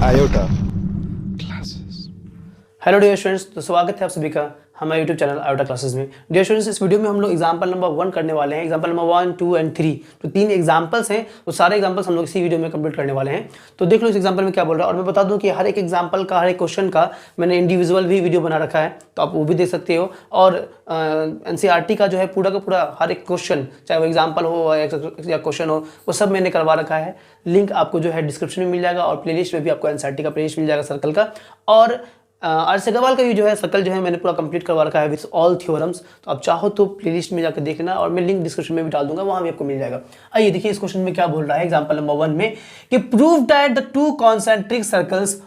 Iota. Hello dear students, तो स्वागत है आप सभी का हमारे यूट्यूब चैनल आयोटा क्लासेस में। डियर स्टूडेंट्स, इस वीडियो में हम लोग एग्जांपल नंबर 1 करने वाले हैं। एग्जांपल नंबर 1, 2 एंड 3, तो 3 एग्जांपल्स हैं। वो सारे एग्जांपल्स हम लोग इसी वीडियो में कंप्लीट करने वाले हैं। तो देख लो इस एग्जांपल में क्या बोल रहा है। और मैं बता दूं कि हर एक एग्जांपल का, हर एक क्वेश्चन का मैंने इंडिविजुअल भी वीडियो बना रखा है, तो आप वो भी देख सकते हो। और एनसीईआरटी का जो है पूरा का पूरा हर एक क्वेश्चन, चाहे वो एग्जाम्पल हो या क्वेश्चन हो, वो सब मैंने करवा रखा है। लिंक आपको जो है डिस्क्रिप्शन में मिल जाएगा, और प्लेलिस्ट में भी आपको एनसीईआरटी का प्लेलिस्ट मिल जाएगा सर्कल का। और आर अग्रवाल का भी जो है सर्कल जो है मैंने पूरा कंप्लीट करवा रखा है विद ऑल थ्योरम्स। तो आप चाहो तो प्लेलिस्ट में जाकर देख लेना, और मैं लिंक डिस्क्रिप्शन में भी डाल दूंगा, वहां भी आपको मिल जाएगा। आइए देखिए इस क्वेश्चन में क्या बोल रहा है एग्जांपल नंबर 1 में कि prove that the two concentric circles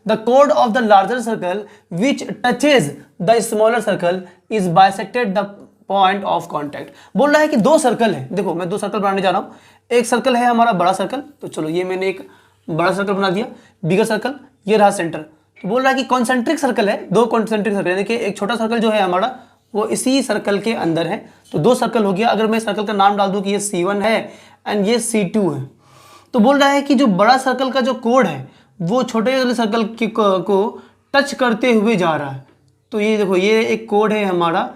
the code of the larger circle which touches the smaller circle is bisected the point of contact. बोल रहा है कि दो सर्कल है। देखो मैं दो सर्कल बनाने जा रहा हूं। एक सर्कल है हमारा बड़ा सर्कल, तो चलो ये मैंने एक बड़ा सर्कल बना दिया, बिगर सर्कल, ये रहा सेंटर। तो बोल रहा है कि कॉन्सेंट्रिक सर्कल है, दो कॉन्सेंट्रिक सर्कल, यानी कि एक छोटा सर्कल जो है हमारा वो इसी सर्कल के अंदर है। तो दो सर्कल हो गया। अगर मैं सर्कल का नाम डाल दूं कि ये C1 है एंड ये C2 है, तो बोल रहा है कि जो बड़ा सर्कल का जो कोड है वो छोटे वाले सर्कल को टच करते हुए जा रहा है। तो ये देखो, ये एक कोड है हमारा,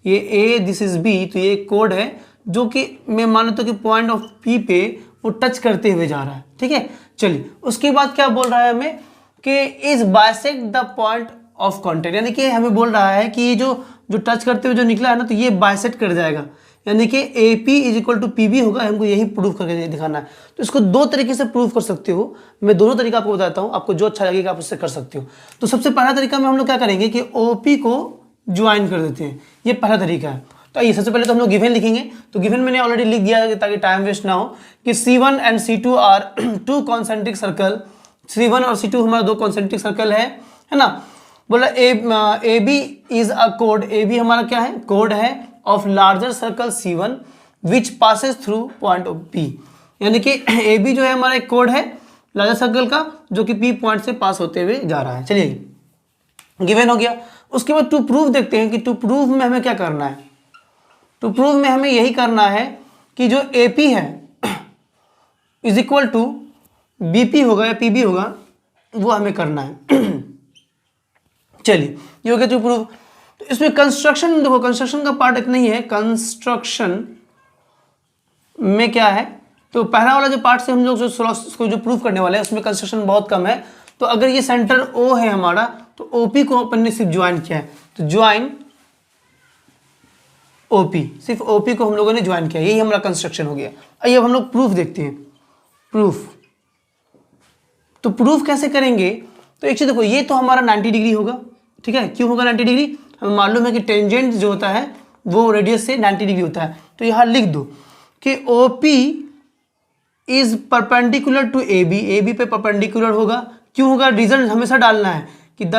ये A, दिस इज B। तो ये एक कोड है जो कि मैं मानता हूं कि पॉइंट ऑफ P पे वो टच करते हुए जा रहा है। ठीक है, चलिए उसके बाद क्या बोल रहा है हमें कि is bisect the point of contact, यानी कि हमें बोल रहा है कि ये जो टच करते हुए जो निकला है ना, तो ये बाइसेक्ट कर जाएगा, यानी कि AP is equal to PB होगा। हमको यही प्रूफ करके दिखाना है। तो इसको दो तरीके से प्रूफ कर सकते हो। मैं दोनों तरीका आपको बताता हूँ, आपको जो अच्छा लगेगा आप उससे कर सकते हो। तो सबसे पहला तरीका में हम लोग क्या करेंगे कि OP को ज्वाइन कर देते हैं। ये पहला तरीका है। तो आइए सबसे पहले तो हम लोग गिवन लिखेंगे। तो गिवन मैंने ऑलरेडी लिख दिया है ताकि टाइम वेस्ट ना हो, कि C1 and C2 are two concentric circle. C1 और C2 हमारा दो कॉन्सेंट्रिक सर्कल है ना। बोला AB is a code. AB हमारा क्या है, कोड है of larger circle C1 which passes through point of P, यानी कि AB जो है हमारा एक कोड है लार्जर सर्कल का जो कि P पॉइंट से पास होते हुए जा रहा है। चलिए गिवन हो गया। उसके बाद टू प्रूव देखते हैं कि टू प्रूव में हमें क्या करना है। टू प्रूव में हमें यही करना है कि जो AP है इज इक्वल टू BP होगा या PB होगा, वो हमें करना है। चलिए ये हो गया टू प्रूव। तो इसमें कंस्ट्रक्शन देखो, कंस्ट्रक्शन का पार्ट इतना ही है। कंस्ट्रक्शन में क्या है, तो पहला वाला जो पार्ट से हम लोग जो प्रूव करने वाले हैं उसमें कंस्ट्रक्शन बहुत कम है। तो अगर ये सेंटर O है हमारा, तो OP को अपन ने सिर्फ ज्वाइन किया है। तो ज्वाइन OP, सिर्फ OP को हम लोगों ने ज्वाइन किया, यही हमारा कंस्ट्रक्शन हो गया। आइए अब हम लोग प्रूफ देखते हैं। प्रूफ, तो प्रूफ कैसे करेंगे। तो एक चीज देखो, ये तो हमारा 90 डिग्री होगा। ठीक है, क्यों होगा 90 डिग्री, हमें मालूम है कि टेंजेंट जो होता है वो रेडियस से 90 डिग्री होता है। तो यहां लिख दो कि OP is perpendicular to AB। AB पे परपेंडिकुलर होगा। क्यों होगा, रीजन हमेशा डालना है कि the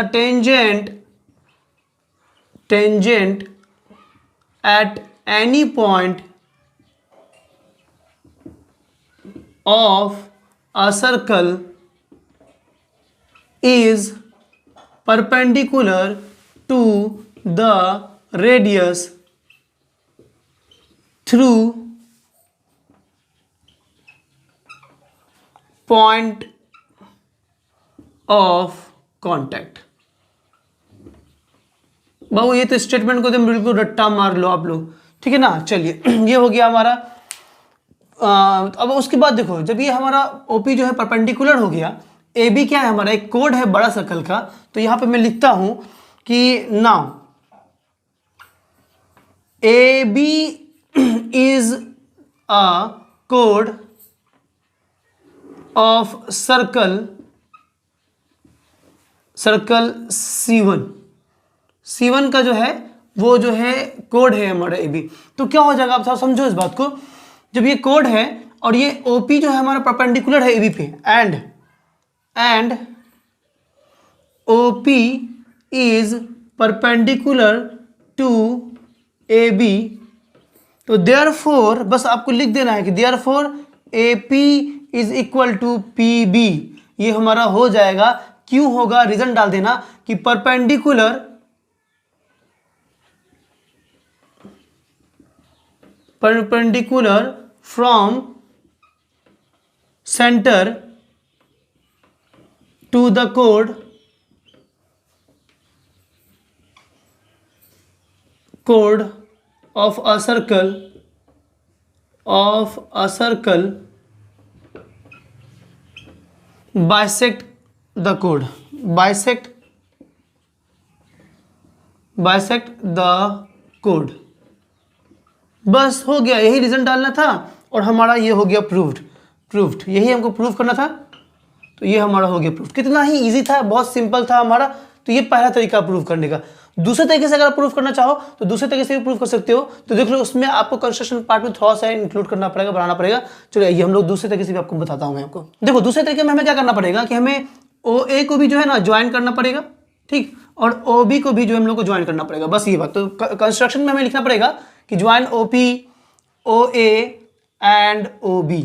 tangent at any point of a circle is perpendicular to the radius through point of contact। बाबू ये तो स्टेटमेंट को तुम बिल्कुल रट्टा मार लो आप लोग, ठीक है ना। चलिए ये हो गया हमारा। अब उसके बाद देखो, जब ये हमारा OP जो है परपेंडिकुलर हो गया, AB क्या है हमारा, एक कोड है बड़ा सर्कल का। तो यहां पे मैं लिखता हूं कि now AB is a code of circle C1। C1 का जो है वो जो है कोड है हमारा AB। तो क्या हो जाएगा, आप सब समझो इस बात को। जब ये कोड है और ये OP जो है हमारा परपेंडिकुलर है AB पे, and OP is perpendicular to AB, तो देयरफॉर बस आपको लिख देना है कि therefore AP is equal to PB। ये हमारा हो जाएगा। क्यों होगा, रीजन डाल देना कि perpendicular from centre to the chord of a circle bisect the chord, bisect the chord। बस हो गया, यही रीजन डालना था और हमारा ये हो गया प्रूव्ड, यही हमको प्रूव करना था, तो ये हमारा हो गया प्रूफ। कितना ही इजी था, बहुत सिंपल था हमारा। तो ये पहला तरीका प्रूव करने का। दूसरे तरीके से अगर आप प्रूव करना चाहो तो दूसरे तरीके से भी प्रूव कर सकते हो। तो देख लो, उसमें आपको कंस्ट्रक्शन पार्ट में थोड़ा सा इंक्लूड करना पड़ेगा, बनाना पड़ेगा। चलो ये हम लोग दूसरे तरीके से भी आपको बताता हूँ मैं आपको। देखो दूसरे तरीके में हमें क्या करना पड़ेगा कि हमें OA को भी जो है ना ज्वाइन करना पड़ेगा, ठीक, और OB को भी जो हम लोग को ज्वाइन करना पड़ेगा, बस ये बात। तो कंस्ट्रक्शन में हमें लिखना पड़ेगा कि join OP OA and OB।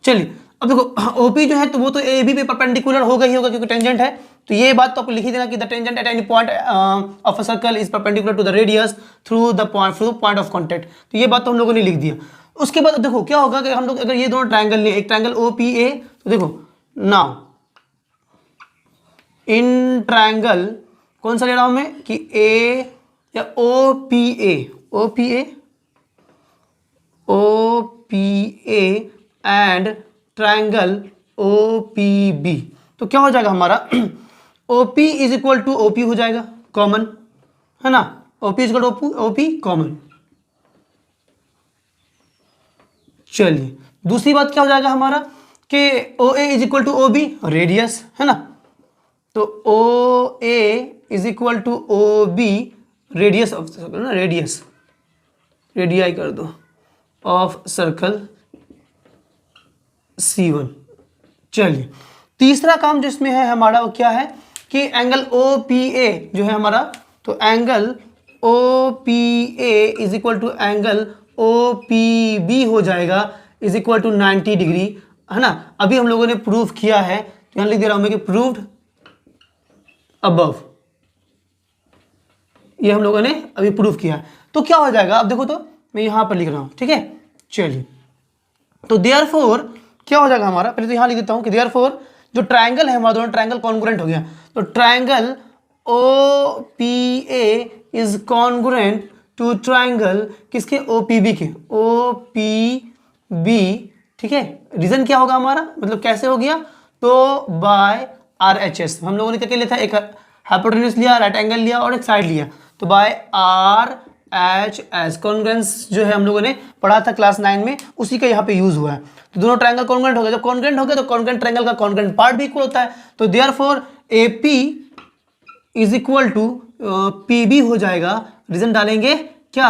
चलिए अब देखो OP जो है तो वो तो AB पे परपेंडिकुलर होगा ही होगा क्योंकि टेंजेंट है। तो ये बात तो आपको लिख ही देना कि the tangent at any point of a circle is perpendicular to the radius through the point of contact. तो ये बात तो हम लोगों ने लिख दिया। उसके बाद देखो क्या होगा कि हम लोग अगर ये दोनों ट्रायंगल ले, एक ट्रायंगल OPA, तो देखो नाउ इन ट्रायंगल कौन सा ले रहा हूं मैं कि A या OPA एंड ट्रायंगल OPB। तो क्या हो जाएगा हमारा OP is equal to OP हो जाएगा कॉमन, है ना, OP is equal to OP common. चलिए दूसरी बात क्या हो जाएगा हमारा कि OA is equal to OB radius, है ना। तो OA is equal to OB radius of circle ना, रेडियाई कर दो ऑफ सर्कल C1। चलिए तीसरा काम जो इसमें है हमारा वो क्या है कि एंगल OPA जो है हमारा, तो angle OPA is equal to angle OPB हो जाएगा इज इक्वल टू 90 डिग्री, है ना। अभी हम लोगों ने प्रूव किया है, तो यहां लिख दे रहा हूं मैं कि प्रूव्ड अबव, ये हम लोगों ने अभी प्रूव किया है। तो क्या हो जाएगा अब देखो, तो मैं यहां पर लिख रहा हूं, ठीक है। चलिए तो देयरफॉर क्या हो जाएगा हमारा, पहले तो यहां लिख देता हूं कि देयरफॉर जो ट्रायंगल है हमारा, दोनों ट्रायंगल कॉन्ग्रुएंट हो गया। तो triangle OPA is congruent to triangle किसके, OPB के, OPB, ठीक है। रीजन क्या होगा हमारा, मतलब कैसे हो गया, तो बाय RHS हम लोगों ने क्या लिया था, एक हाइपोटेन्यूज लिया, राइट एंगल लिया और एक साइड लिया, तो बाय RHS कॉन्ग्रुएंस जो है हम लोगों ने पढ़ा था क्लास 9 में, उसी का यहाँ पे यूज हुआ है। तो दोनों ट्रायंगल कॉन्ग्रुएंट हो गए, जब कॉन्ग्रुएंट हो गए तो कॉन्ग्रुएंट ट्रायंगल का कॉन्ग्रुएंट पार्ट भी इक्वल होता है। तो therefore AP is equal to PB हो जाएगा, रीजन डालेंगे क्या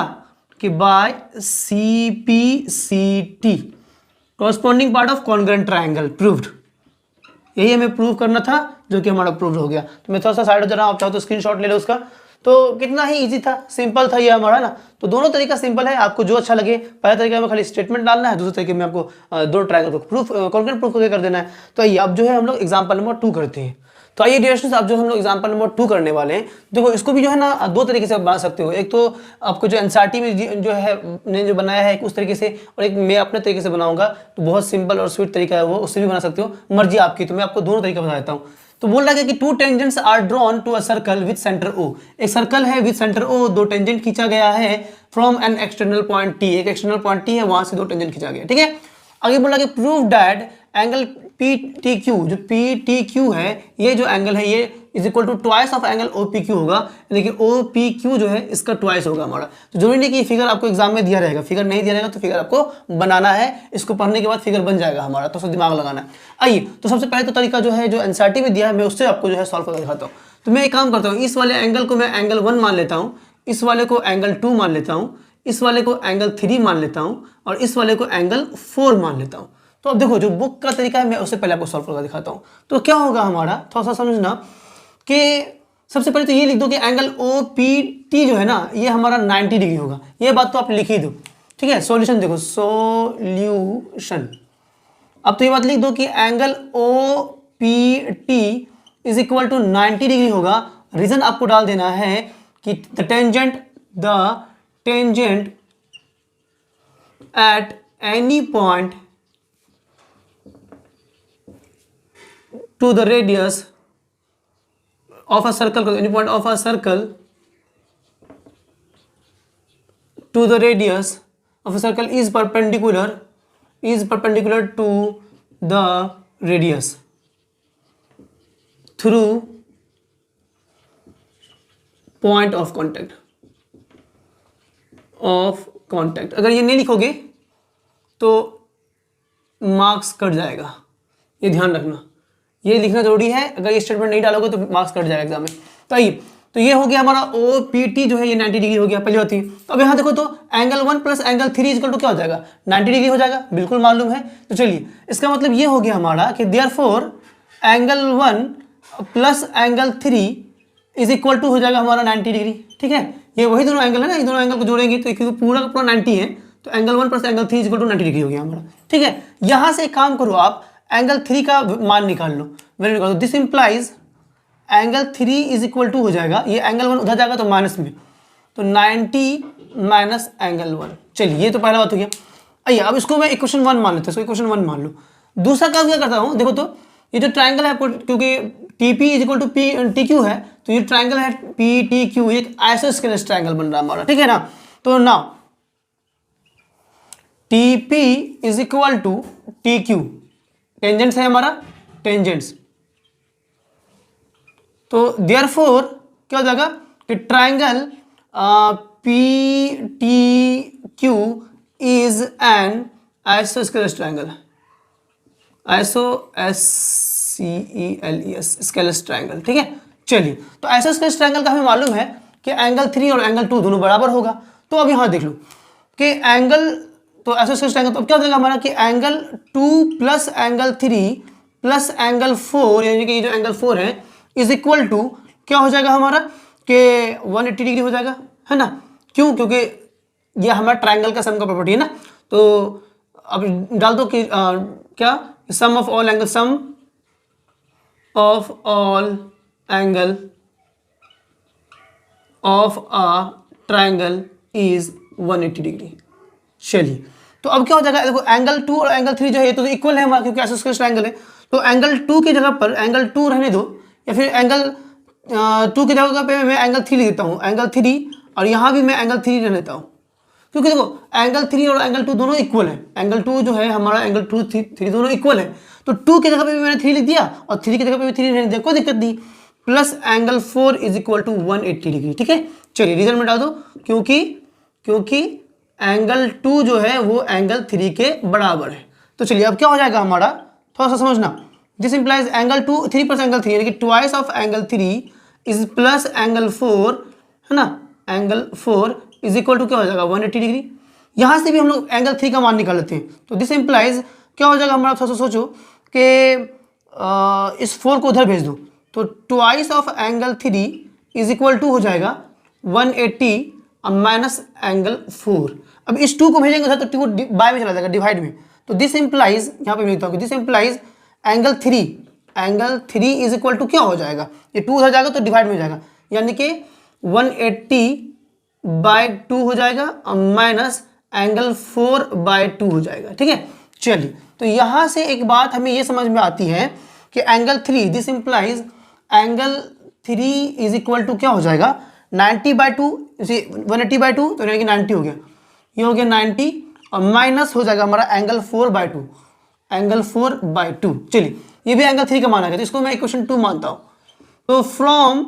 कि by CPCT corresponding part of congruent triangle, proved. यही हमें प्रूव करना था जो कि हमारा प्रूव हो गया। तो मैं थोड़ा सा साइड हो जा रहा हूं, आप चाहो तो स्क्रीनशॉट ले लो उसका। तो कितना ही इजी था, सिंपल था ये हमारा ना। तो दोनों तरीका सिंपल है, आपको जो अच्छा लगे। पहला तरीका में खाली स्टेटमेंट डालना है, दूसरे तरीके में आपको दो ट्रायंगल को प्रूफ कॉन्ग्रुएंट प्रूफ करके कर देना है। तो आइए अब जो है हम लोग एग्जाम्पल नंबर 2 करते हैं। तो आइए डियर स्टूडेंट्स, अब जो हम लोग एग्जाम्पल नंबर 2 करने वाले हैं, देखो इसको भी जो है ना दो तरीके से बना सकते हो। एक तो आपको जो एनसीईआरटी में जो है ने जो बनाया है उस तरीके से, और एक मैं अपने तरीके से बनाऊंगा। तो बहुत सिंपल और स्वीट तरीका है वो, उससे भी बना सकते हो, मर्जी आपकी। तो मैं आपको दोनों तरीका बता देता हूँ। तो बोल रहा है कि two tangents are drawn to a circle with centre O। एक सर्कल है विद सेंटर O, दो टेंजेंट खींचा गया है from an external point T। एक एक्सटर्नल पॉइंट T है, वहां से दो टेंजेंट खींचा गया, ठीक है। आगे बोल रहा है कि प्रूव दैट एंगल PTQ, जो PTQ है ये जो एंगल है ये is equal to twice of angle OPQ होगा, यानी कि OPQ जो है इसका ट्वाइस होगा हमारा। तो जरूरी नहीं कि फिगर आपको एग्जाम में दिया रहेगा, फिगर नहीं दिया रहेगा तो फिगर आपको बनाना है, इसको पढ़ने के बाद फिगर बन जाएगा हमारा, तो उसको दिमाग लगाना है। आइए तो सबसे पहले तो तरीका जो है जो एनसीईआरटी में दिया है मैं उससे आपको जो है सॉल्व करके दिखाता हूँ। तो मैं एक काम करता हूँ, इस वाले एंगल को मैं एंगल 1 मान लेता हूँ, इस वाले को एंगल 2 मान लेता हूँ, इस वाले को एंगल 3 मान लेता हूँ, और इस वाले को एंगल 4 मान लेता हूँ। तो अब देखो जो बुक का तरीका है मैं उससे पहले आपको सॉल्व करके दिखाता हूँ। तो क्या होगा हमारा, थोड़ा सा समझना कि सबसे पहले तो ये लिख दो कि एंगल OPT जो है ना ये हमारा 90 डिग्री होगा। ये बात तो आप लिख ही दो, ठीक है। सॉल्यूशन देखो, सॉल्यूशन, अब तो ये बात लिख दो कि angle OPT is equal to 90 degree होगा। रीजन आपको डाल देना है कि the tangent at any point to the radius of a circle, any point of a circle to the radius of a circle is perpendicular to the radius through point of contact। अगर ये नहीं लिखोगे तो marks cut जाएगा, ये ध्यान रखना, ये लिखना जरूरी है। अगर ये स्टेटमेंट नहीं डालोगे तो मार्क्स कट जाएगा एग्जाम में। तो आइए, तो ये हो गया हमारा ओ पी टी जो है ये 90 डिग्री हो गया पहली बात ही। तो अब यहाँ देखो तो angle 1 plus angle 3 equal to क्या हो जाएगा, 90 डिग्री हो जाएगा, बिल्कुल मालूम है। तो चलिए, इसका मतलब ये हो गया हमारा कि therefore angle 1 plus angle 3 is equal to हो जाएगा हमारा 90 डिग्री। ठीक है, ये वही दोनों एंगल है ना, ये दोनों एंगल को जोड़ेंगे तो क्योंकि पूरा का पूरा 90 है, तो angle 1 plus angle 3 is equal to 90 degree हो गया हमारा। ठीक है, यहाँ से एक काम करो, आप एंगल 3 का मान निकाल लो। Very good, this implies angle 3 is equal to हो जाएगा, ये एंगल 1 उधर जाएगा तो माइनस में, तो 90 माइनस एंगल 1। चलिए, ये तो पहला बात हो गया। आइए अब इसको मैं इक्वेशन 1 मान लेता हूँ, इसको इक्वेशन 1 मान लो। दूसरा काम क्या करता हूँ, देखो तो ये जो ट्राइंगल है, क्योंकि T P is equal to P T Q है, तो ये ट्राइंगल है पी टी क्यू, एक आइसोस्केलेस ट्राइंगल बन रहा है हमारा। ठीक है ना, तो now T P is equal to T Q, tangents है हमारा, टेंजेंट्स। तो देयरफॉर क्या हो जाएगा कि triangle P T Q is an isosceles triangle, iso S C E L E S scales triangle. ठीक है, चलिए, तो आइसोस्केलेस ट्राइंगल का हमें मालूम है कि एंगल 3 और एंगल 2 दोनों बराबर होगा। तो अब यहाँ देख लो कि एंगल, तो आइसोस्केलेस ट्राइंगल, तो क्या हो जाएगा हमारा कि angle 2 plus angle 3 plus angle 4, यानी कि ये जो एंगल 4 है इज इक्वल टू क्या हो जाएगा हमारा कि 180 डिग्री हो जाएगा, है ना। क्यों, क्योंकि ये हमारा ट्राइंगल का सम का प्रॉपर्टी है ना। तो अब डाल दो कि क्या sum of all angle, sum of all angle of a triangle is 180 degree. चलिए, तो अब क्या हो जाएगा, देखो एंगल 2 और एंगल 3 जो है तो इक्वल है हमारा, क्योंकि आइसोस्केलेस ट्राइंगल है। तो एंगल 2 की जगह पर एंगल 2 रहने दो, या फिर एंगल 2 की जगह पे मैं एंगल 3 लिख देता हूँ, एंगल 3, और यहाँ भी मैं एंगल 3 रह लेता हूँ, क्योंकि देखो एंगल 3 और एंगल 2 दोनों इक्वल है। एंगल 2 जो है हमारा, एंगल 2 3 दोनों इक्वल है। तो 2 की जगह पे भी मैंने 3 लिख दिया और 3 की जगह पे भी 3 रहने दिया, कोई दिक्कत नहीं। Plus angle 4 is equal to 180 degree. ठीक है, चलिए रिजल्ट में डाल दो, क्योंकि एंगल 2 जो है वो एंगल 3 के बराबर है। तो चलिए, अब क्या हो जाएगा हमारा, थोड़ा सा समझना। This implies angle 2 3 plus angle 3, यानी कि twice of angle 3 is plus angle 4, है ना। एंगल 4 इज इक्वल टू क्या हो जाएगा 180 डिग्री। यहाँ से भी हम लोग एंगल 3 का मान निकाल लेते हैं। तो दिस इंप्लाइज क्या हो जाएगा हमारा, थोड़ा सा सोचो कि इस 4 को उधर भेज दो, तो twice of angle 3 is equal to हो जाएगा 180 माइनस एंगल 4। अब इस 2 को भेजेंगे उधर तो 2 बाय में चला जाएगा, डिवाइड में। तो दिस इंप्लाइज, यहाँ पे लिखता हूँ कि this implies angle 3 is equal to क्या हो जाएगा, ये 2 उधर जाएगा तो डिवाइड में हो जाएगा, यानी कि 180/2 हो जाएगा और माइनस एंगल 4/2 हो जाएगा। ठीक है, चलिए, तो यहाँ से एक बात हमें ये समझ में आती है कि angle 3, this implies angle 3 is equal to क्या हो जाएगा 90/2, 180/2 तो यानी कि 90 हो गया, ये हो गया 90 और माइनस हो जाएगा हमारा एंगल 4/2, एंगल 4/2। चलिए, ये भी एंगल 3 का माना गया, तो इसको मैं इक्वेशन 2 मानता हूँ। तो फ्रॉम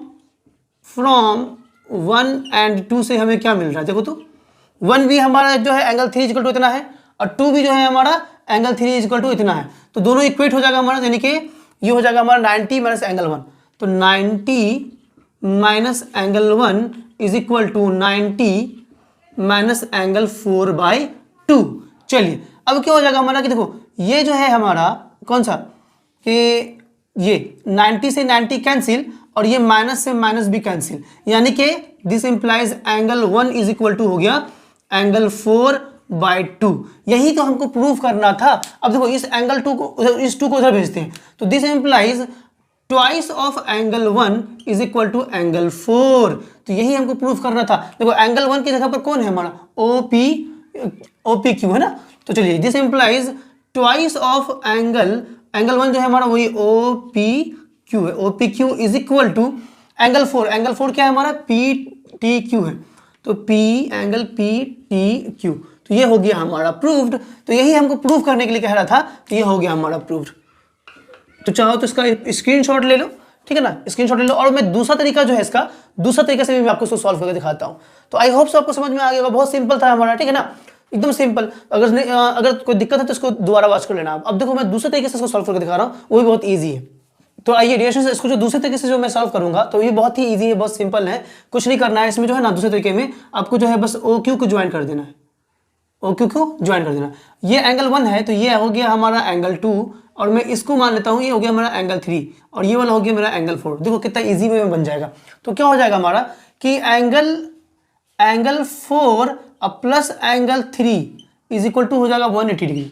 1 एंड 2 से हमें क्या मिल रहा है, देखो तो 1 भी हमारा जो है एंगल 3 इक्वल टू इतना है, और 2 भी जो है हमारा एंगल 3 इक्वल टू इतना है। तो दोनों इक्वेट हो जाएगा हमारा, यानी कि ये हो जाएगा हमारा 90 माइनस एंगल 1। तो 90 minus angle 1 is equal to 90 minus angle 4/2। चलिए, अब क्या हो जाएगा हमारा कि देखो ये जो है हमारा कौन सा, कि ये 90 से 90 कैंसिल और ये माइनस से माइनस भी कैंसिल, यानी कि this implies angle 1 is equal to हो गया एंगल 4/2। यही तो हमको प्रूफ करना था। अब देखो इस एंगल 2 को उधर, इस 2 को उधर भेजते हैं, तो this implies twice of angle 1 is equal to angle 4। तो यही हमको प्रूफ करना था। देखो एंगल 1 की जगह पर कौन है हमारा, OPQ है ना। तो चलिए, this implies twice of angle angle 1 जो है हमारा वही ओ पी क्यू है, O P Q is equal to angle 4, angle 4 क्या है हमारा पी टी क्यू है, तो P angle P T Q, तो ये हो गया हमारा प्रूव्ड। तो यही हमको प्रूव करने के लिए कह रहा था, तो ये हो गया हमारा प्रूव्ड। तो चाहो तो इसका स्क्रीनशॉट ले लो, ठीक है ना, स्क्रीनशॉट ले लो। और मैं दूसरा तरीका जो है इसका, दूसरा तरीके से भी मैं आपको इसको सॉल्व करके दिखाता हूँ। तो आई होप सो आपको समझ में आ गया, बहुत सिंपल था हमारा, ठीक है ना, एकदम सिंपल। अगर कोई दिक्कत है तो इसको दोबारा वॉच कर लेना आप। अब देखो मैं दूसरे तरीके से इसको सॉल्व करके दिखा रहा हूँ, वो भी बहुत ईजी है। तो आइए रिलेशन से इसको जो दूसरे तरीके से जो मैं सॉल्व करूंगा, तो ये बहुत ही ईजी है, बहुत सिंपल है, कुछ नहीं करना है इसमें जो है ना। दूसरे तरीके में आपको जो है बस ओ क्यू को ज्वाइन कर देना है, ओ क्यू को ज्वाइन कर देना। ये एंगल 1 है, तो ये हो गया हमारा एंगल 2, और मैं इसको मान लेता हूँ ये हो गया मेरा एंगल 3, और ये वाला हो गया मेरा एंगल 4। देखो कितना इजी वे में बन जाएगा। तो क्या हो जाएगा हमारा कि angle 4 plus angle 3 is equal to हो जाएगा 180 डिग्री,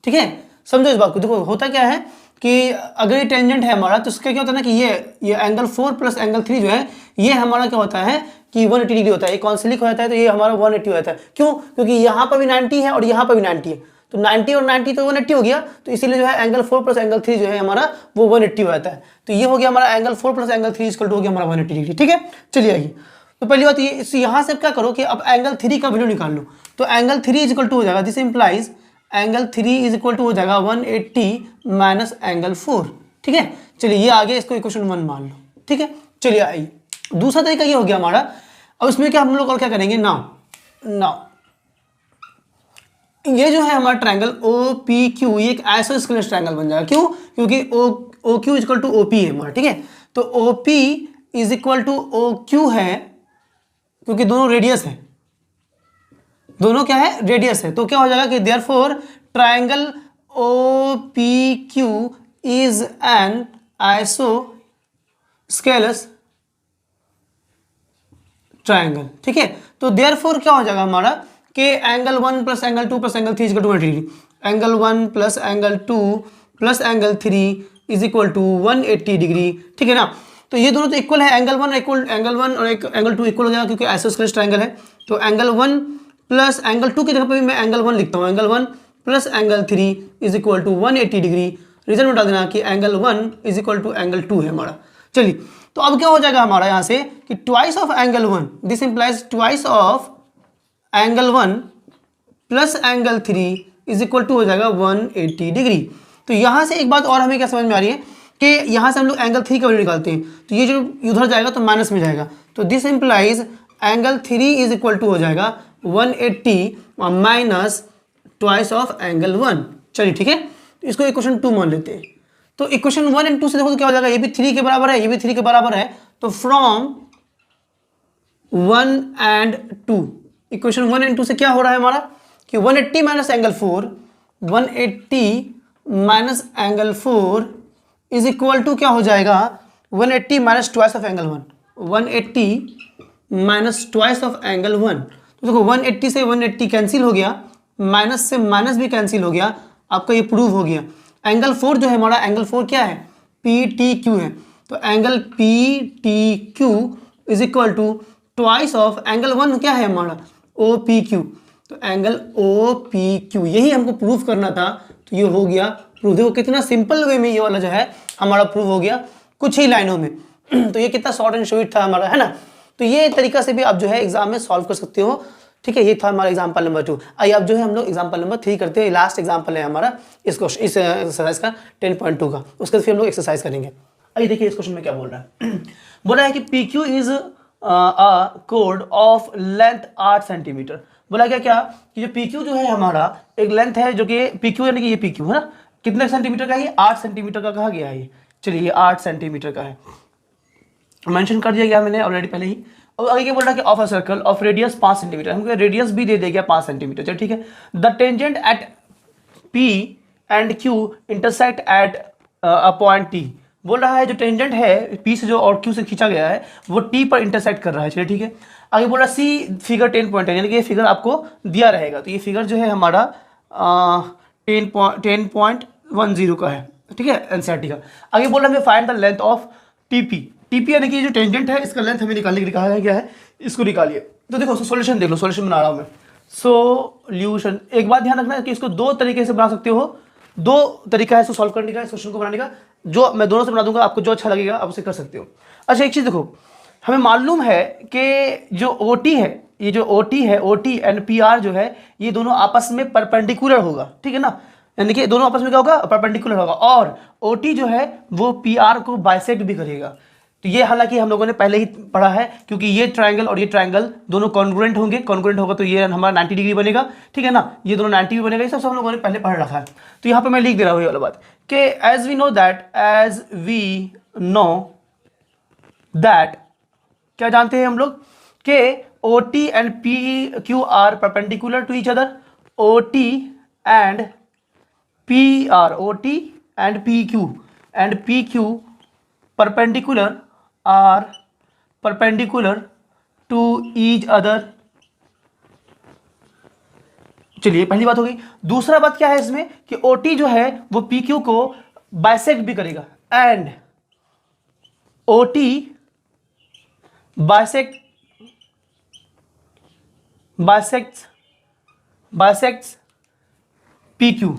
ठीक है। समझो इस बात को। देखो होता क्या है कि अगर ये टेंजेंट है हमारा, तो उसका क्या होता है ना कि ये एंगल 4 प्लस एंगल 3 जो है, ये हमारा क्या होता है कि 180 डिग्री होता है, ये कॉन्सिलिक हो जाता है, तो ये हमारा 180 हो जाता है। क्यों? क्योंकि यहाँ पर भी 90 है और यहाँ पर भी 90 है, तो 90 और 90 तो 180 हो गया, तो इसीलिए जो है एंगल 4 प्लस एंगल 3 जो है हमारा वो 180 हो जाता है। तो ये हो गया हमारा angle 4 plus angle 3 equal to हो गया हमारा 180 डिग्री, ठीक है। चलिए आइए, तो पहली बात ये, यहाँ से क्या करो कि अब एंगल 3 का वैल्यू निकाल लो। तो एंगल 3 इज इक्वल टू हो जाएगा, this implies angle 3 is equal to हो जाएगा 180 माइनस एंगल 4, ठीक है। चलिए ये आगे इसको इक्वेशन 1 मान लो, ठीक है। चलिए आइए, दूसरा तरीका ये हो गया हमारा। अब इसमें क्या हम लोग और क्या करेंगे, नाउ ये जो है हमारा ट्रायंगल ओ पी क्यू, ये एक आइसोस्केलेस ट्रायंगल बन जाएगा। क्यों? क्योंकि O Q is equal to O P है हमारा, ठीक है। तो O P is equal to O Q है, क्योंकि दोनों रेडियस है, दोनों क्या है, रेडियस है। तो क्या हो जाएगा कि therefore triangle O P Q is an isosceles triangle, ठीक है। तो देयरफॉर क्या हो जाएगा हमारा कि angle 1 plus angle 2 plus angle 3 is equal to 180 degree, angle 1 plus angle 2 plus angle 3 is equal to 180 degree, ठीक है ना। तो ये दोनों तो इक्वल है, एंगल 1 और एंगल 2 इक्वल हो जाएगा, क्योंकि आइसोस्केलेस ट्रायंगल है। तो एंगल 1 प्लस एंगल 2 की जगह पर भी मैं एंगल 1 लिखता हूँ, angle 1 plus angle 3 is equal to 180 degree. Result बता देना कि angle 1 is equal to angle 2 है हमारा। चलिए, तो अब क्या हो जाएगा हमारा यहाँ से कि twice of angle 1, this implies twice of angle 1 plus angle 3 is equal to हो जाएगा 180 डिग्री। तो यहाँ से एक बात और हमें क्या समझ में आ रही है कि यहाँ से हम लोग एंगल 3 का वैल्यू निकालते हैं, तो ये जो उधर जाएगा तो माइनस में जाएगा, तो this implies angle 3 is equal to हो जाएगा 180 माइनस ट्वाइस ऑफ एंगल 1। चलिए ठीक है, तो इसको इक्वेशन 2 मान लेते हैं। तो इक्वेशन 1 एंड 2 से देखो तो क्या हो जाएगा, ये भी 3 के बराबर है, ये भी 3 के बराबर है। तो फ्रॉम 1 एंड 2, इक्वेशन 1 एंड 2 से क्या हो रहा है हमारा कि 180 minus angle 4, 180 minus angle 4 is equal to क्या हो जाएगा, 180 minus twice of angle 1, 180 minus twice of angle 1। तो देखो 180 से 180 कैंसिल हो गया, माइनस से माइनस भी कैंसिल हो गया, आपका ये प्रूव हो गया। एंगल 4 जो है हमारा, एंगल 4 क्या है, पी टी क्यू है। तो angle P T Q is equal to twice of angle 1 क्या है हमारा, ओ पी क्यू। तो एंगल ओ पी क्यू, यही हमको प्रूव करना था, तो ये हो गया प्रूव। देखो कितना सिंपल वे में ये वाला जो है हमारा प्रूव हो गया, कुछ ही लाइनों में। तो ये कितना शॉर्ट एंड स्वीट था हमारा, है ना। तो ये तरीका से भी आप जो है एग्जाम में सॉल्व कर सकते हो, ठीक है। ये था हमारा एग्जाम्पल नंबर 2। आइए अब जो है हम लोग एग्जाम्पल नंबर 3 करते हैं। लास्ट एग्जाम्पल है हमारा इस एक्सरसाइज का 10.2 का, उसके बाद फिर हम लोग एक्सरसाइज करेंगे। आइए देखिए इस क्वेश्चन में क्या बोल रहा है। बोल रहा है कि P Q is a code of length 8 centimetre. बोला क्या कि जो पी क्यू जो है हमारा एक लेंथ है, जो कि पी क्यू यानी कि ये पी क्यू है ना, कितने सेंटीमीटर का है, ये 8 सेंटीमीटर का कहा गया है ये। चलिए ये 8 सेंटीमीटर का है, मेंशन कर दिया गया मैंने ऑलरेडी पहले ही। और आगे क्या बोल रहा है कि of a circle of radius 5 centimetre, हमको रेडियस भी दे दिया 5 सेंटीमीटर। चलो ठीक है। The tangent eight P and Q intersect at a point T. बोल रहा है जो टेंजेंट है पी से जो और क्यू से खींचा गया है वो टी पर इंटरसेक्ट कर रहा है। चलिए ठीक है। आगे बोल रहा है सी फिगर 10.10, यानी कि ये फिगर आपको दिया रहेगा। तो ये फिगर जो है हमारा 10.10 का है, ठीक है, एनसीईआरटी का। आगे बोल रहा है हमें find the length of TP. TP यानी कि जो टेंजेंट है इसका लेंथ हमें निकालने के लिए कहा गया है, इसको निकालिए। तो देखो सॉल्यूशन देख लो, सॉल्यूशन बना रहा हूं मैं। सॉल्यूशन, एक बात ध्यान रखना है कि इसको दो तरीके से बना सकते हो, दो तरीका है इसको सॉल्व करने का, इस क्वेश्चन को बनाने का, जो मैं दोनों से बना दूंगा, आपको जो अच्छा लगेगा आप उसे कर सकते हो। अच्छा एक चीज़ देखो, हमें मालूम है कि जो OT है, ये जो OT है, OT एंड PR जो है, ये दोनों आपस में परपेंडिकुलर होगा, ठीक है ना, यानी कि दोनों आपस में क्या होगा, परपेंडिकुलर होगा, और OT जो है वो PR को बाइसेक्ट भी करेगा। तो ये हालांकि हम लोगों ने पहले ही पढ़ा है, क्योंकि ये ट्रायंगल और ये ट्रायंगल दोनों कॉन्ग्रुएंट होंगे, कॉन्ग्रुएंट होगा तो ये हमारा 90 डिग्री बनेगा, ठीक है ना, ये दोनों 90 भी बनेगा, ये सब हम लोगों ने पहले पढ़ रखा है। तो यहाँ पे मैं लिख दे रहा हूँ ये वाला बात कि एज वी नो दैट क्या जानते हैं हम लोग कि OT and PQ are perpendicular to each other, OT and PQ perpendicular to each other। चलिए पहली बात हो गई। दूसरा बात क्या है इसमें कि OT जो है वो PQ को बाइसेक्ट भी करेगा, एंड OT बाइसेक्ट्स PQ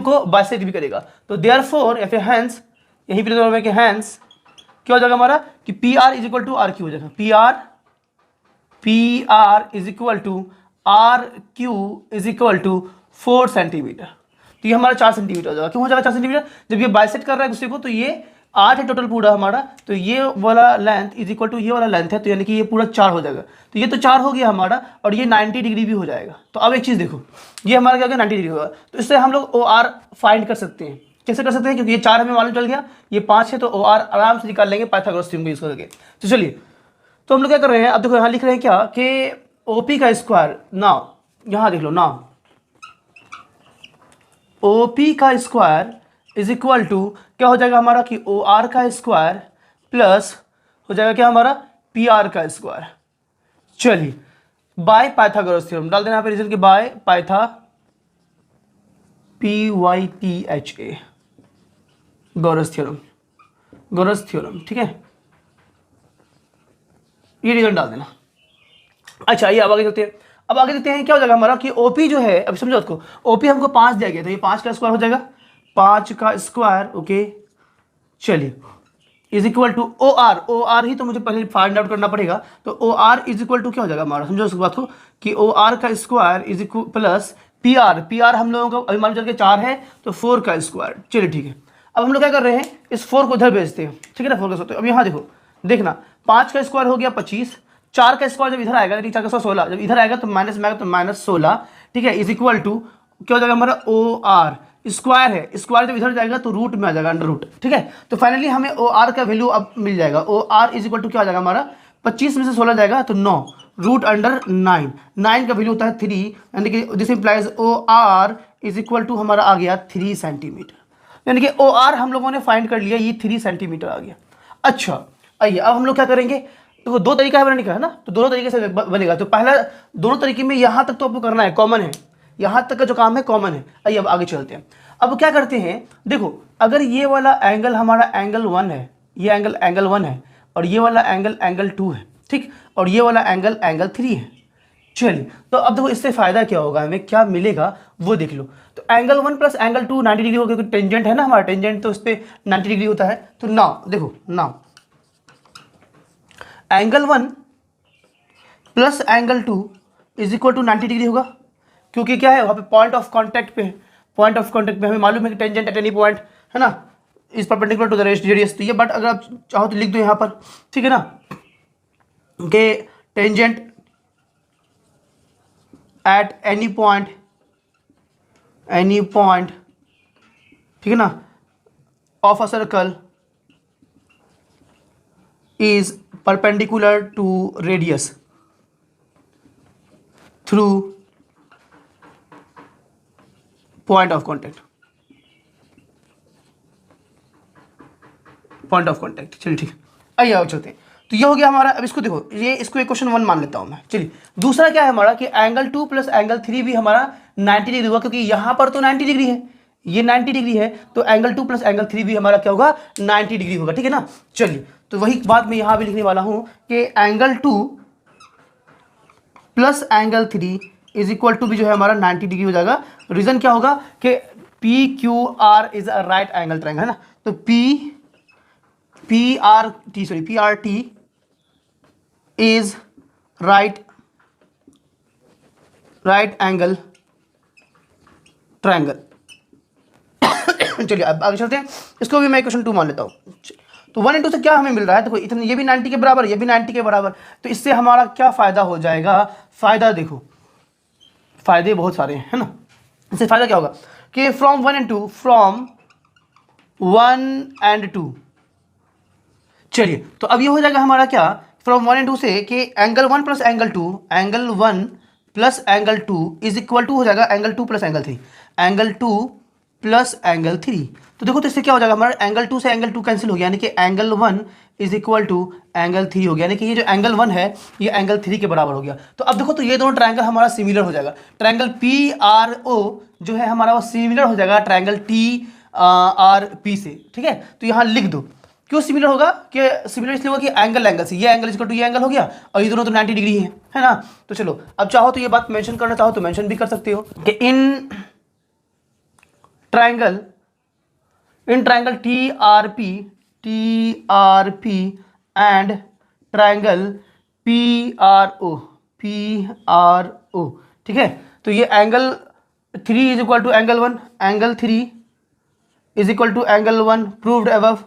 को बाइसेक्ट भी करेगा। तो देयरफॉर या फिर हैंस, यहीं पर कि हैंस क्या हो जाएगा हमारा कि PR is equal to RQ हो जाएगा, PR is equal to RQ is equal to 4 centimetre. तो ये हमारा 4 सेंटीमीटर हो जाएगा। क्यों हो जाएगा 4 सेंटीमीटर? जब ये बाइसेक्ट कर रहा है दूसरे को, तो ये 8 है टोटल पूरा हमारा, तो ये वाला लेंथ इज इक्वल टू ये वाला लेंथ है, तो यानी कि ये पूरा 4 हो जाएगा। तो ये तो 4 हो गया हमारा, और ये 90 डिग्री भी हो जाएगा। तो अब एक चीज़ देखो, ये हमारा क्या हो गया 90 डिग्री होगा, तो इससे हम लोग OR फाइंड कर सकते हैं। कैसे कर सकते हैं? क्योंकि ये 4 हमें मालूम चल गया, ये 5 है, तो OR आराम से निकाल लेंगे पाइथागोरस थ्योरम को यूज करके। तो चलिए, तो हम लोग क्या कर रहे हैं, अब देखो यहाँ लिख रहे हैं क्या कि OP का स्क्वायर, नाउ यहाँ देख लो, नाउ OP का स्क्वायर इज इक्वल टू क्या हो जाएगा हमारा कि OR का स्क्वायर प्लस हो जाएगा क्या हमारा PR का स्क्वायर। चलिए बाय पाइथागोरस थ्योरम डाल देना यहाँ पे रीजन के बाय PYTHA गॉरस थ्योरम, ठीक है, ये रीजन डाल देना। अच्छा ये अब आगे चलते हैं, अब आगे देखते हैं क्या हो जाएगा हमारा कि OP जो है, अभी समझो उसको, OP हमको 5 दिया गया, तो ये 5 का स्क्वायर हो जाएगा, 5 का स्क्वायर, ओके। चलिए इज इक्वल टू OR ही तो मुझे पहले फाइंड आउट करना पड़ेगा, तो OR इज इक्वल टू क्या हो जाएगा हमारा, समझो उस बात को कि OR का square is equal plus PR हम लोगों को अभी मालूम चल के 4 है, तो 4 का स्क्वायर। चलिए ठीक है, अब हम लोग क्या कर रहे हैं, इस 4 को इधर भेजते हैं, ठीक है ना, 4 का स्क्वायर। अब यहाँ देखो, देखना 5 का स्क्वायर हो गया 25, 4 का स्क्वायर जब इधर आएगा, 4 का स्क्वायर 16, जब इधर आएगा तो माइनस में आएगा तो -16, ठीक है, इज इक्वल टू क्या हो जाएगा हमारा OR स्क्वायर है, स्क्वायर जब इधर जाएगा तो रूट में आ जाएगा, अंडर रूट, ठीक है। तो फाइनली हमें OR का वैल्यू अब मिल जाएगा, OR इज इक्वल टू क्या हो जाएगा हमारा, 25 में से 16 जाएगा तो 9, रूट अंडर 9 का वैल्यू होता है 3, यानी कि this implies OR is equal to हमारा आ गया 3 सेंटीमीटर, यानी कि OR हम लोगों ने फाइंड कर लिया, ये 3 सेंटीमीटर आ गया। अच्छा आइए अब हम लोग क्या करेंगे, तो 2 तरीका है बनाने का, है ना, तो दोनों तरीके से बनेगा। तो पहला दोनों तरीके में यहाँ तक तो आपको करना है, कॉमन है, यहाँ तक का जो काम है कॉमन है। आइए अब आगे चलते हैं। अब क्या करते हैं, देखो अगर ये वाला एंगल हमारा एंगल 1 है, ये एंगल 1 है, और ये वाला एंगल 2 है, ठीक, और ये वाला एंगल 3 है। चलिए तो अब देखो इससे फायदा क्या होगा, हमें क्या मिलेगा वो देख लो। तो एंगल 1 प्लस एंगल 2 90 डिग्री होगा, क्योंकि टेंजेंट है ना हमारा, टेंजेंट तो उस पर 90 डिग्री होता है। तो नाउ देखो, now angle 1 plus angle 2 is equal to 90 degree होगा, क्योंकि क्या है वहाँ पे पॉइंट ऑफ कांटेक्ट पे, पॉइंट ऑफ कांटेक्ट पे हमें मालूम है कि टेंजेंट एट एनी पॉइंट, है ना, is perpendicular to the radius. तो ये बट अगर आप चाहो तो लिख दो यहाँ पर, ठीक है ना, कि टेंजेंट एट एनी पॉइंट, ठीक है ना, of a circle is perpendicular to radius through point of contact, चलिए ठीक है। आइए आओ चलते हैं। तो ये हो गया हमारा, अब इसको देखो, ये इसको इक्वेशन 1 मान लेता हूं मैं। चलिए दूसरा क्या है हमारा कि एंगल 2 प्लस एंगल 3 भी हमारा 90 डिग्री होगा, क्योंकि यहां पर तो 90 डिग्री है, ये 90 डिग्री है, तो एंगल 2 प्लस एंगल 3 भी हमारा क्या होगा 90 डिग्री होगा, ठीक है ना। चलिए तो वही बात मैं यहां भी लिखने वाला हूं कि angle 2 plus angle 3 is equal to भी जो है हमारा 90 डिग्री हो जाएगा। रीजन क्या होगा कि P Q R is a right angle triangle, है ना। तो P R T is right angle triangle. चलिए अब आगे चलते हैं, इसको भी मैं क्वेश्चन 2 मान लेता हूँ। तो 1 इंटू से क्या हमें मिल रहा है, देखो इतने, ये भी 90 के बराबर, ये भी 90 के बराबर, तो इससे हमारा क्या फायदा हो जाएगा। फायदा देखो, फायदे बहुत सारे हैं, है ना। इससे फायदा क्या होगा कि फ्रॉम 1 एंड 2, चलिए तो अब ये हो जाएगा हमारा क्या, फ्रॉम 1 एंड 2 से कि angle 1 plus angle 2 is equal to हो जाएगा एंगल 2 प्लस एंगल 3। तो देखो तो इससे क्या हो जाएगा हमारा, एंगल 2 से एंगल 2 कैंसिल हो गया, यानी कि angle 1 is equal to angle 3 हो गया, यानी कि ये जो एंगल 1 है ये एंगल 3 के बराबर हो गया। तो अब देखो तो ये दोनों ट्रायंगल हमारा सिमिलर हो जाएगा। ट्रायंगल पी आर ओ जो है हमारा वो सिमिलर हो जाएगा ट्रायंगल टी आर पी से, ठीक है। तो यहाँ लिख दो क्यों सिमिलर होगा, कि सिमिलर इसलिए होगा कि एंगल से ये एंगल इक्वल टू ये एंगल हो गया, और ये दोनों तो 90 डिग्री है ना। तो चलो अब चाहो तो ये बात मेंशन करना चाहो तो मेंशन भी कर सकते हो कि in triangle T R P and triangle P R O, ठीक है। तो ये angle 3 is equal to angle 1, angle 3 is equal to angle 1 proved above.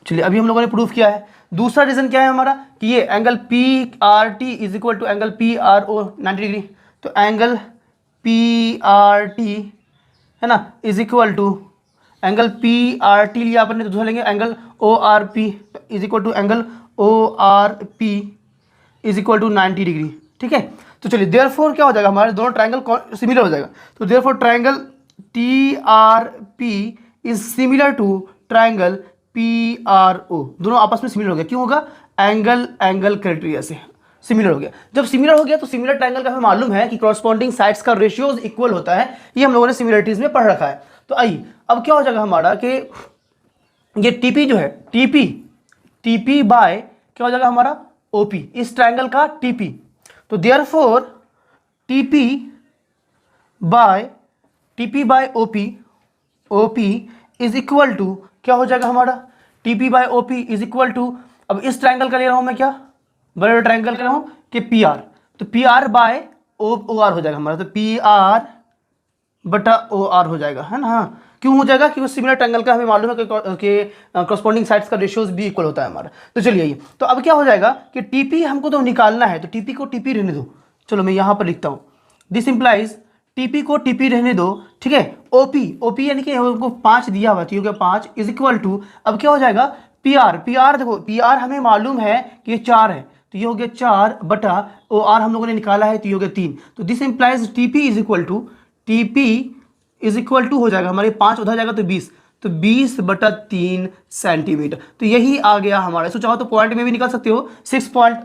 चलिए अभी हम लोगों ने प्रूव किया है। दूसरा रीजन क्या है हमारा कि ये angle P R T is equal to angle P R O 90 degree. तो एंगल पी आर टी है ना is equal to angle P R T लिया अपन ने, तो दूसरा लेंगे angle O R P is equal to angle O R P is equal to 90 degree, ठीक है। तो चलिए देयरफॉर क्या हो जाएगा, हमारे दोनों ट्रायंगल सिमिलर हो जाएगा। तो therefore triangle T R P is similar to triangle P R O, दोनों आपस में सिमिलर हो गया। क्यों होगा, एंगल क्राइटेरिया से सिमिलर हो गया। जब सिमिलर हो गया तो सिमिलर ट्रायंगल का हमें मालूम है कि कॉरस्पॉन्डिंग साइड्स का रेशियोज इक्वल होता है, ये हम लोगों ने सिमिलरिटीज में पढ़ रखा है। तो आइए अब क्या हो जाएगा हमारा कि ये टीपी जो है टीपी बाय क्या हो जाएगा हमारा ओपी, इस ट्रायंगल का टीपी। तो therefore TP by OP is equal to क्या हो जाएगा हमारा, TP by OP is equal to, अब इस ट्रायंगल का ले रहा हूं मैं, क्या बड़े ट्रायंगल कर रहा हूं कि पी आर, तो P R by O R हो जाएगा हमारा। तो पी आर बटा ओ आर हो जाएगा, है ना। हाँ क्यों हो जाएगा, क्योंकि सिमिलर ट्रायंगल का हमें मालूम है कि कॉरस्पॉन्डिंग साइड्स का रेशियोज भी इक्वल होता है हमारा। तो चलिए ये तो अब क्या हो जाएगा कि टीपी हमको तो निकालना है, तो टीपी को टीपी रहने दो। चलो मैं यहाँ पर लिखता हूँ, दिस इंप्लाइज टीपी को टीपी रहने दो, ठीक है। ओपी यानी कि हमको 5 दिया हुआ है, 5 इज इक्वल टू, अब क्या हो जाएगा पी आर देखो पी आर हमें मालूम है कि ये 4 है, तो ये हो गया 4 बटा ओ आर हम लोगों ने निकाला है, तो ये हो गया 3। तो this implies TP is equal to हो जाएगा हमारे 5 उधर जाएगा तो 20, तो 20 बटा 3 सेंटीमीटर। तो यही आ गया हमारा। इसको चाहो तो पॉइंट में भी निकाल सकते हो, 6 पॉइंट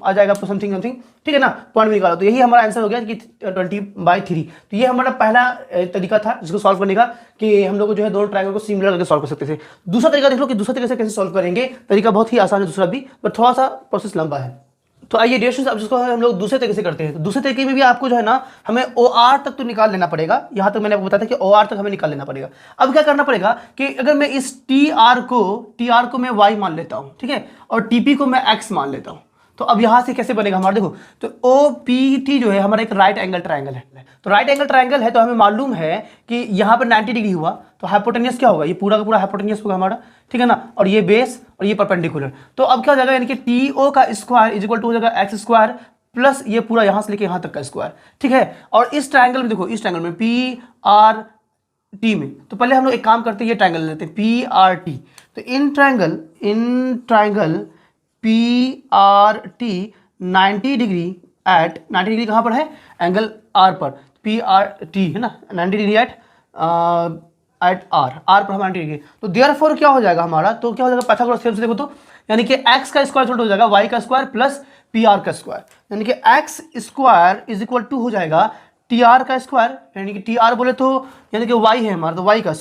आ जाएगा आपको समथिंग, ठीक है ना, पॉइंट में निकालो। तो यही हमारा आंसर हो गया कि 20/3। तो ये हमारा पहला तरीका था जिसको सॉल्व करने का, कि हम लोग जो है दोनों ट्रायंगल को सिमिलर करके सॉल्व कर सकते थे। दूसरा तरीका देख लो कि दूसरा तरीके से कैसे सॉल्व करेंगे। तरीका बहुत ही आसान है दूसरा भी, बट थोड़ा सा प्रोसेस लंबा है। तो आइए डियर स्टूडेंट्स, अब जिसको हम लोग दूसरे तरीके से करते हैं, तो दूसरे तरीके में भी आपको जो है ना हमें ओ आर तक तो निकाल लेना पड़ेगा। यहाँ तक मैंने आपको बताया था कि ओ आर तक हमें निकाल लेना पड़ेगा। अब क्या करना पड़ेगा कि अगर मैं इस टी आर को मैं वाई मान लेता हूँ, ठीक है, और टीपी को मैं एक्स मान लेता हूँ, तो अब यहाँ से कैसे बनेगा हमारा, देखो तो ओ पी टी जो है हमारा एक राइट एंगल ट्रायंगल है। तो राइट एंगल ट्रायंगल है तो हमें मालूम है कि यहाँ पर 90 डिग्री हुआ, तो हाइपोटेन्यूस क्या होगा, ये पूरा का पूरा हाइपोटेन्यूस होगा हमारा, ठीक है ना, और ये बेस और ये परपेंडिकुलर। तो अब क्या हो जाएगा, यानी कि टी ओ का स्क्वायर इज इक्वल टू हो जाएगा एक्स स्क्वायर प्लस ये पूरा यहाँ से लेके यहाँ तक का स्क्वायर, ठीक है। और इस ट्रायंगल में देखो, इस ट्रायंगल में पी आर टी में, तो पहले हम लोग एक काम करते हैं, ये ट्रायंगल लेते हैं पी आर टी। तो in triangle P R T 90 degree at 90 degree कहाँ पर है, एंगल आर पर, पी आर टी है ना 90 डिग्री एट आर पर हमारा 90 डिग्री। तो देयरफॉर क्या हो जाएगा हमारा, तो क्या हो जाएगा पाइथागोरस थ्योरम से देखो तो, यानी कि एक्स का स्क्वायर हो जाएगा वाई का स्क्वायर प्लस पी आर का स्क्वायर, यानी कि x square is equal to हो जाएगा टी आर का स्क्वायर, यानी कि टी आर बोले तो यानी कि वाई है हमारा, तो वाई का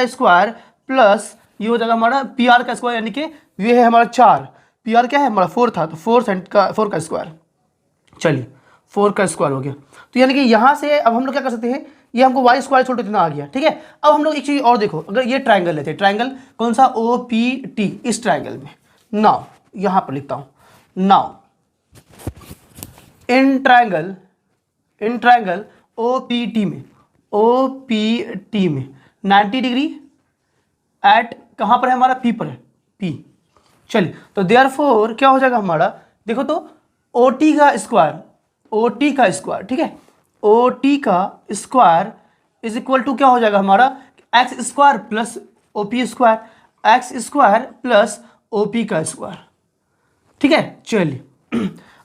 स्क्वायर प्लस ये हो जाएगा हमारा पी आर का स्क्वायर, यानी कि ये है हमारा 4, पी आर क्या है हमारा 4 था, तो 4 का स्क्वायर, चलिए 4 का स्क्वायर हो गया। तो यानी कि यहाँ से अब हम लोग क्या कर सकते हैं, ये हमको वाई स्क्वायर छोड़ इतना आ गया, ठीक है। अब हम लोग एक चीज़ और देखो, अगर ये ट्राइंगल लेते हैं, ट्राइंगल कौन सा, ओ पी टी, इस ट्राइंगल में, नाउ यहाँ पर लिखता हूँ, now in triangle O P T में 90 डिग्री एट कहाँ पर है हमारा, पी पर है, पी। चलिए तो देयरफॉर क्या हो जाएगा हमारा, देखो तो ओ टी का स्क्वायर, ठीक है, ओ टी का स्क्वायर इज इक्वल टू क्या हो जाएगा हमारा, X square plus O P square, X square plus O P का स्क्वायर, ठीक है। चलिए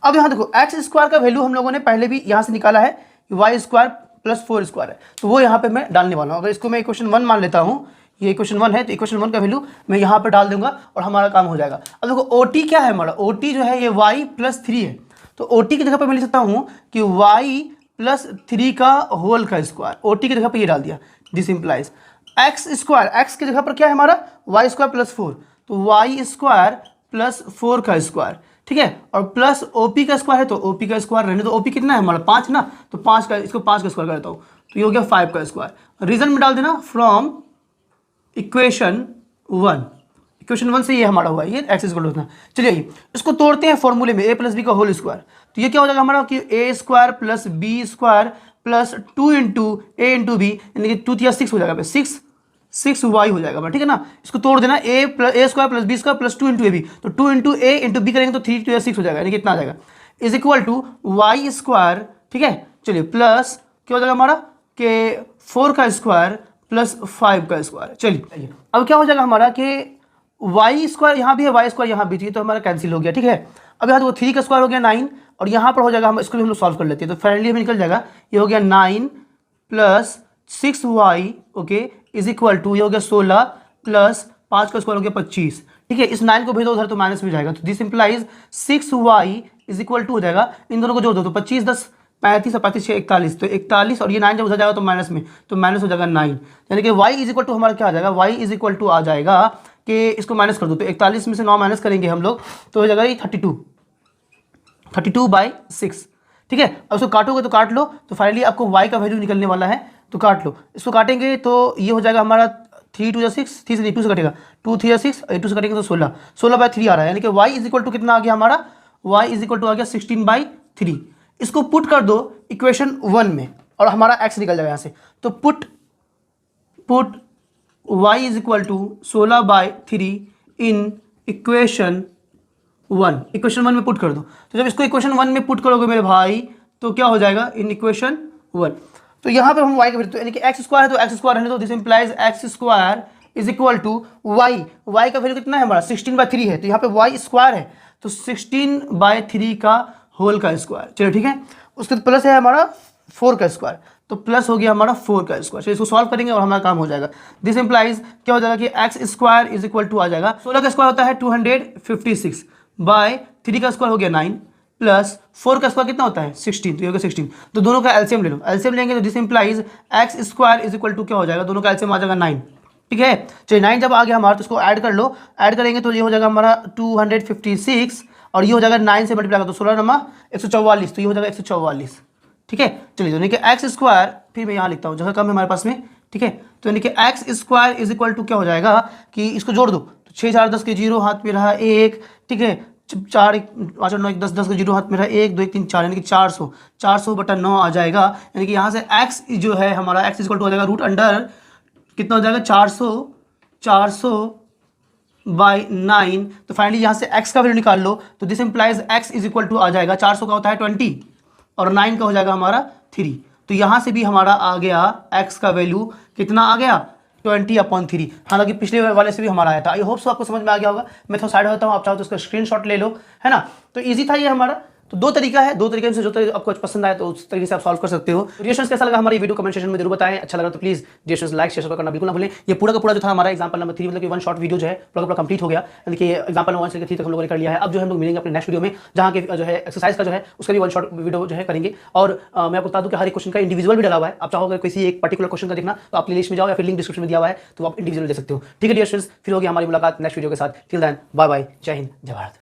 अब यहाँ देखो एक्स स्क्वायर का वैल्यू हम लोगों ने पहले भी यहाँ से निकाला है, वाई स्क्वायर प्लस 4 स्क्वायर है, तो वो यहाँ पे मैं डालने वाला हूँ। अगर इसको मैं इक्वेशन 1 मान लेता हूँ, ये इक्वेशन 1 है, तो इक्वेशन 1 का वैल्यू मैं यहाँ पर डाल दूंगा और हमारा काम हो जाएगा। अब देखो ओ टी क्या है हमारा, ओ टी जो है ये वाई प्लस 3 है, तो ओ टी की जगह पर मैं लिख सकता हूँ कि वाई प्लस 3 का होल का स्क्वायर, ओ टी की जगह पर ये डाल दिया। This implies X square, x की जगह पर क्या है हमारा, वाई स्क्वायर प्लस 4, तो वाई स्क्वायर प्लस 4 का स्क्वायर, ठीक है, और प्लस ओपी का स्क्वायर है, तो ओपी का स्क्वायर रहने, तो ओपी कितना है हमारा 5 ना, तो 5 का, इसको 5 का स्क्वायर कर देता हूँ, तो ये हो गया 5 का स्क्वायर। रीजन में डाल देना फ्रॉम इक्वेशन 1 से ये हमारा हुआ है, ये एक्स इक्वल होता है। चलिए इसको तोड़ते हैं फॉर्मूले में, ए प्लस बी का होल स्क्वायर, तो ये क्या हो जाएगा हमारा कि a square plus b square plus 2 into a into b, यानी कि 2 या 6 हो जाएगा, 6 वाई हो जाएगा, ठीक है ना। इसको तोड़ देना, a square plus b square plus 2 into a b, तो 2 इंटू ए इंटू बी करेंगे तो 3 2 या 6 हो जाएगा, यानी कि इतना आ जाएगा, is equal to Y square, ठीक है। चलिए प्लस क्या हो जाएगा हमारा कि 4 का स्क्वायर प्लस 5 का स्क्वायर। चलिए अब क्या हो जाएगा हमारा कि वाई स्क्वायर यहाँ भी है, वाई स्क्वायर यहाँ भी थी, तो हमारा कैंसिल हो गया, ठीक है। अब यहाँ तो 3 का स्क्वायर हो गया 9, और यहाँ पर हो जाएगा, हम इसको भी हम लोग सॉल्व कर लेते हैं, तो फाइनली हमें निकल जाएगा, ये हो गया 9 plus 6y, okay, is equal to ये हो गया 16 प्लस 5 का स्क्वायर हो गया 25, ठीक है। इस 9 को भेजो उधर तो माइनस में जाएगा, तो this implies 6y is equal to हो जाएगा, इन दोनों को जोड़ दो तो 25 10 35 और 35 41, तो 41, और ये 9 जब उधर जाएगा तो माइनस में, तो माइनस हो जाएगा 9, यानी कि y इज इक्वल टू हमारा क्या आ जाएगा, y इज इक्वल टू आ जाएगा कि इसको माइनस कर दो, तो 41 में से 9 माइनस करेंगे हम लोग, तो हो जाएगा ये 32/6, ठीक है। अब उसको काटोगे तो काट लो, तो फाइनली आपको y का वैल्यू निकलने वाला है, तो काट लो, इसको काटेंगे तो ये हो जाएगा हमारा 3 2 6, 3 से 2 से कटेगा, 2 3 6, 2 से कटेंगे तो 16/3 आ रहा है, यानी कि y इज इक्वल टू कितना आ गया हमारा, y इज इक्वल टू आ गया 16/3। इसको पुट कर दो इक्वेशन 1 में और हमारा x निकल जाएगा यहाँ से, तो put y is equal to 16/3 in equation 1 में पुट कर दो। तो जब इसको इक्वेशन 1 में पुट करोगे मेरे भाई, तो क्या हो जाएगा इन इक्वेशन 1, तो यहाँ पे हम y का वैल्यू, यानी कि एक्स स्क्वायर है तो एक्स स्क्वायर रहने दो, this implies X square is equal to y का वैल्यू कितना है हमारा 16/3 है, तो यहाँ पे y स्क्वायर है, तो 16/3 का होल का स्क्वायर, चलो ठीक है। उसके प्लस है हमारा 4 का स्क्वायर, तो प्लस हो गया हमारा 4 का स्क्वायर, चलिए इसको सॉल्व करेंगे और हमारा काम हो जाएगा। दिस इंप्लाइज क्या हो जाएगा कि x square is equal to आ जाएगा, 16 का स्क्वायर होता है 256 बाय 3 का स्क्वायर हो गया 9 प्लस 4 का स्क्वायर कितना होता है 16, तो ये हो गया 16, तो दोनों का एलसीएम ले लो, एलसीएम लेंगे तो this implies X square is equal to क्या हो जाएगा, दोनों का एलसीएम आ जाएगा 9, ठीक है। चलिए 9 जब आ गया हमारा, तो इसको ऐड कर लो, ऐड करेंगे तो ये हो जाएगा हमारा 256, और ये हो जाएगा 9 से मल्टीप्लाई कर तो 16 नमा 144, तो ये हो जाएगा 144, ठीक है। चलिए तो यानी कि एक्स स्क्वायर, फिर मैं यहाँ लिखता हूँ, जगह कम है हमारे पास में, ठीक है, तो यानी कि x square is equal to क्या हो जाएगा कि इसको जोड़ दो, तो 6 4 10 के 0 हाथ में रहा 1, ठीक है, 4 5 9 10 10 के 0 हाथ में रहा 1 2 1 3 4, यानी कि 400/9 आ जाएगा, यानी कि यहाँ से x जो है हमारा x इक्वल टू हो जाएगा रूट अंडर कितना हो जाएगा 400/9, तो फाइनली यहाँ से x का वैल्यू निकाल लो, तो this implies x is equal to आ जाएगा 400 का होता है 20 और 9 का हो जाएगा हमारा 3, तो यहाँ से भी हमारा आ गया x का वैल्यू कितना आ गया 20/3, हालांकि पिछले वाले से भी हमारा आया था। आई होप सो आपको समझ में आ गया होगा। मैं थोड़ा साइड होता हूँ, आप चाहो तो उसका स्क्रीनशॉट ले लो, है ना। तो इजी था ये हमारा, तो दो तरीका है, दो तरीके से जो तरीका आपको पसंद आए तो उस तरीके से आप सॉल्व कर सकते हो। रिएक्शंस कैसा लगा हमारी वीडियो कमेंट सेक्शन में जरूर बताएं, अच्छा लगा तो प्लीज रिएक्शंस लाइक शेयर करना बिल्कुल ना भूलें। ये पूरा का पूरा जो था हमारा एग्जांपल नंबर 3, मतलब कि 1 शॉर्ट वीडियो जो है पूरा कंप्लीट हो गया, यानी कि एग्जांपल नंबर 1 से 3 तक हम लोगों ने कर लिया है। अब जो है हम लोग मिलेंगे अपने नेक्स्ट वीडियो में, जहां के जो है एक्सरसाइज का जो है उसका भी 1 शॉर्ट वीडियो जो है करेंगे। और मैं आपको बता दूं कि हर एक क्वेश्चन का इंडिविजुअल भी डाला हुआ है, आप चाहोगे किसी एक पर्टिकुलर क्वेश्चन का देखना तो आप प्लेलिस्ट में जाओ या फिर लिंक डिस्क्रिप्शन में दिया हुआ है, तो आप इंडिविजुअल देख सकते हो। ठीक है डियर स्टूडेंट्स, फिर होगी हमारी मुलाकात नेक्स्ट वीडियो के साथ। टिल देन बाय बाय, जय हिंद, जय भारत।